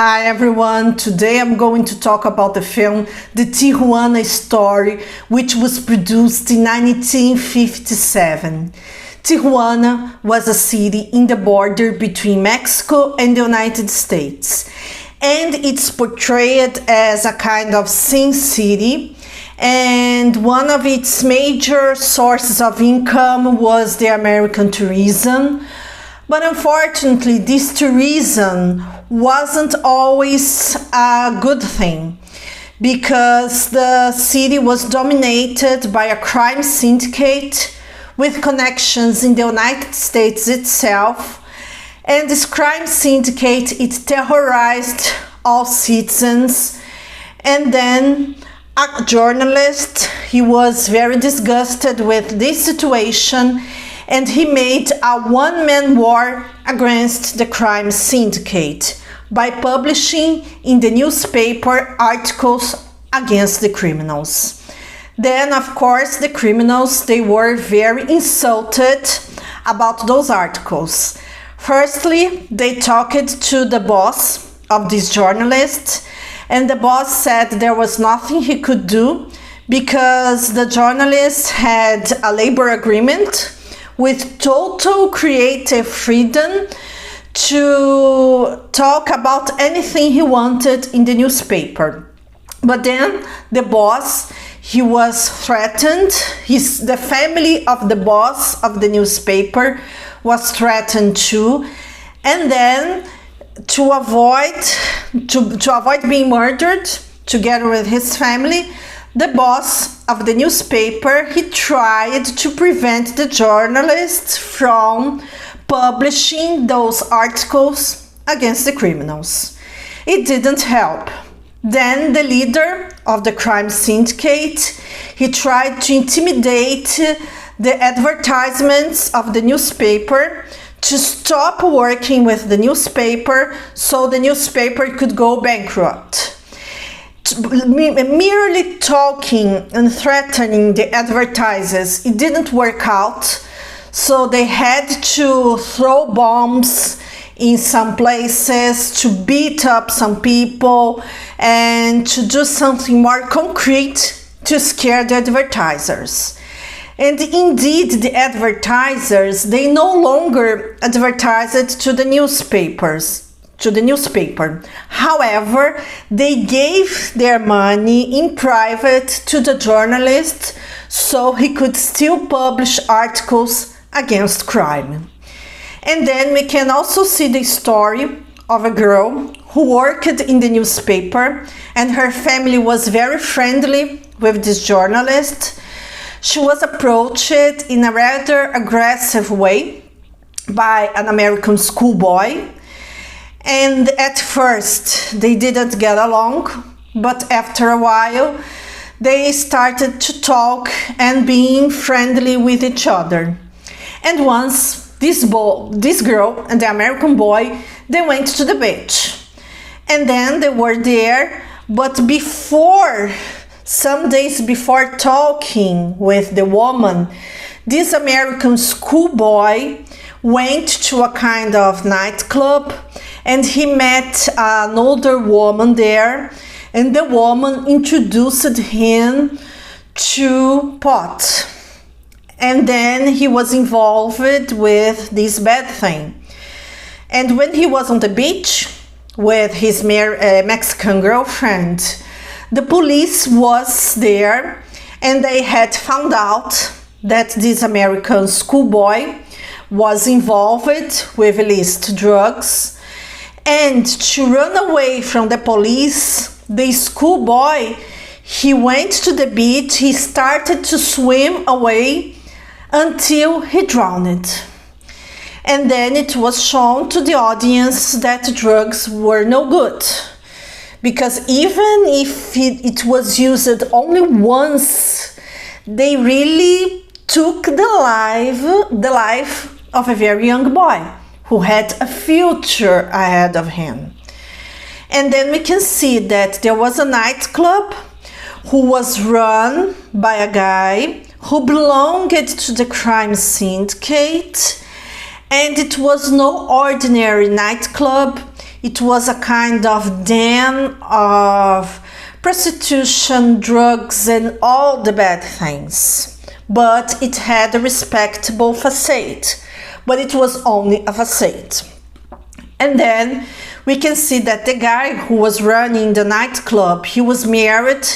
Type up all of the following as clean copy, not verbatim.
Hi everyone, today I'm going to talk about the film The Tijuana Story, which was produced in 1957. Tijuana was a city in the border between Mexico and the United States, and it's portrayed as a kind of sin city, and one of its major sources of income was the American tourism. But unfortunately, this tourism wasn't always a good thing because the city was dominated by a crime syndicate with connections in the United States itself. And this crime syndicate, it terrorized all citizens. And then a journalist, he was very disgusted with this situation, and he made a one-man war against the crime syndicate by publishing in the newspaper articles against the criminals. Then, of course, the criminals, they were very insulted about those articles. Firstly, they talked to the boss of this journalist, and the boss said there was nothing he could do because the journalist had a labor agreement with total creative freedom to talk about anything he wanted in the newspaper. But then the boss, he was threatened. The family of the boss of the newspaper was threatened too. And then to avoid being murdered together with his family, the boss of the newspaper, he tried to prevent the journalists from publishing those articles against the criminals. It didn't help. Then the leader of the crime syndicate, he tried to intimidate the advertisements of the newspaper to stop working with the newspaper so the newspaper could go bankrupt. Merely talking and threatening the advertisers, it didn't work out, so they had to throw bombs in some places, to beat up some people, and to do something more concrete to scare the advertisers. And indeed, the advertisers, they no longer advertised to the newspaper. However, they gave their money in private to the journalist so he could still publish articles against crime. And then we can also see the story of a girl who worked in the newspaper, and her family was very friendly with this journalist. She was approached in a rather aggressive way by an American schoolboy. And at first they didn't get along, but after a while they started to talk and being friendly with each other. And once this girl and the American boy, they went to the beach. And then they were there, but some days before talking with the woman, this American schoolboy went to a kind of nightclub, and he met an older woman there, and the woman introduced him to pot. And then he was involved with this bad thing. And when he was on the beach with his Mexican girlfriend, the police was there, and they had found out that this American schoolboy was involved with illicit drugs. And to run away from the police, the schoolboy, he went to the beach, he started to swim away until he drowned. And then it was shown to the audience that drugs were no good, because even if it was used only once, they really took the life of a very young boy who had a future ahead of him. And then we can see that there was a nightclub who was run by a guy who belonged to the crime syndicate, and it was no ordinary nightclub. It was a kind of den of prostitution, drugs, and all the bad things. But it had a respectable facade. But it was only a facade. And then we can see that the guy who was running the nightclub, he was married,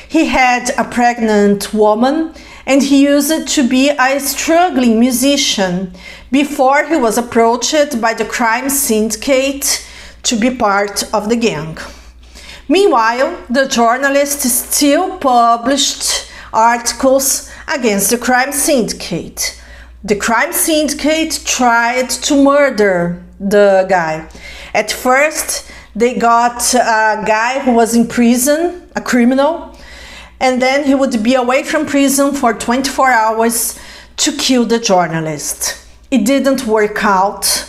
he had a pregnant woman, and he used to be a struggling musician before he was approached by the crime syndicate to be part of the gang. Meanwhile, the journalist still published articles against the crime syndicate. The crime syndicate tried to murder the guy. At first, they got a guy who was in prison, a criminal, and then he would be away from prison for 24 hours to kill the journalist. It didn't work out,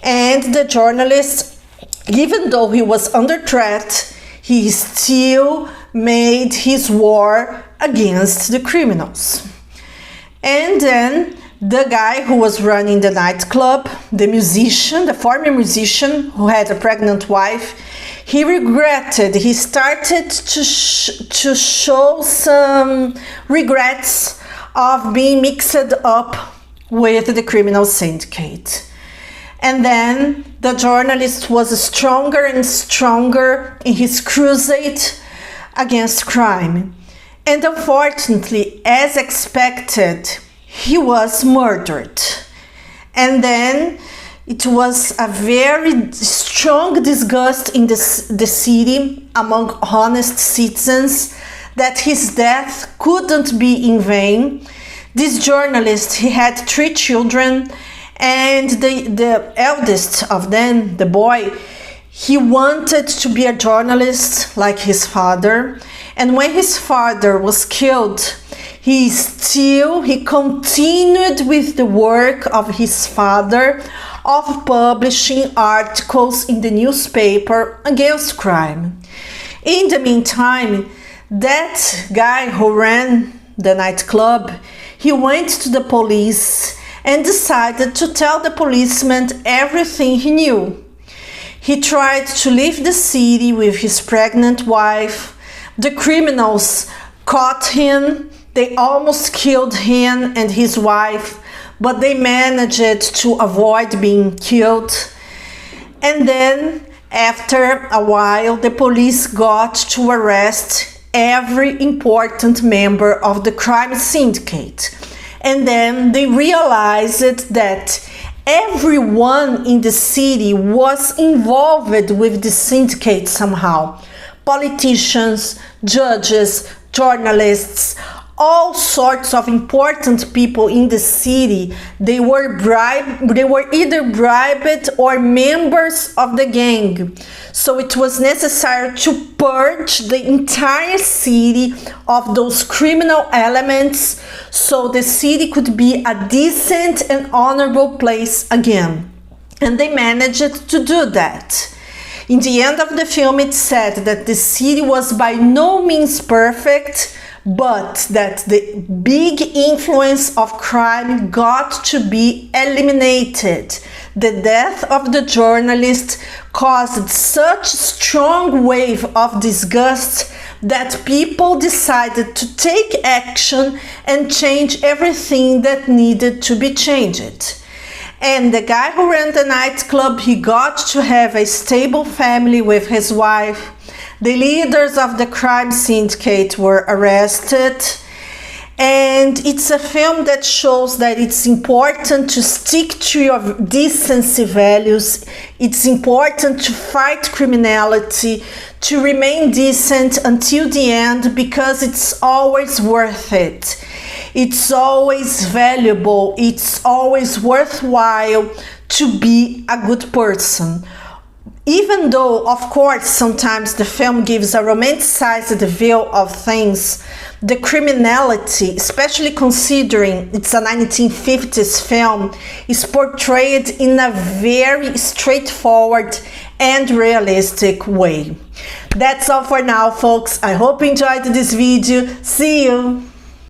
and the journalist, even though he was under threat, he still made his war against the criminals. And then the guy who was running the nightclub, the musician, the former musician who had a pregnant wife, he regretted, he started to show some regrets of being mixed up with the criminal syndicate. And then the journalist was stronger and stronger in his crusade against crime. And unfortunately, as expected, he was murdered. And then it was a very strong disgust in the city among honest citizens that his death couldn't be in vain. This journalist, he had 3 children, and the eldest of them, the boy, he wanted to be a journalist like his father. And when his father was killed, he continued with the work of his father of publishing articles in the newspaper against crime. In the meantime, that guy who ran the nightclub, he went to the police and decided to tell the policeman everything he knew. He tried to leave the city with his pregnant wife. The criminals caught him. They almost killed him and his wife, but they managed to avoid being killed. And then, after a while, the police got to arrest every important member of the crime syndicate. And then they realized that everyone in the city was involved with the syndicate somehow. Politicians, judges, journalists, all sorts of important people in the city, they were either bribed or members of the gang. So it was necessary to purge the entire city of those criminal elements so the city could be a decent and honorable place again. And they managed to do that. In the end of the film, it said that the city was by no means perfect, but that the big influence of crime got to be eliminated. The death of the journalist caused such a strong wave of disgust that people decided to take action and change everything that needed to be changed. And the guy who ran the nightclub, he got to have a stable family with his wife. The leaders of the crime syndicate were arrested. And it's a film that shows that it's important to stick to your decency values. It's important to fight criminality, to remain decent until the end, because it's always worth it. It's always valuable. It's always worthwhile to be a good person. Even though, of course, sometimes the film gives a romanticized view of things, the criminality, especially considering it's a 1950s film, is portrayed in a very straightforward and realistic way. That's all for now, folks. I hope you enjoyed this video. See you!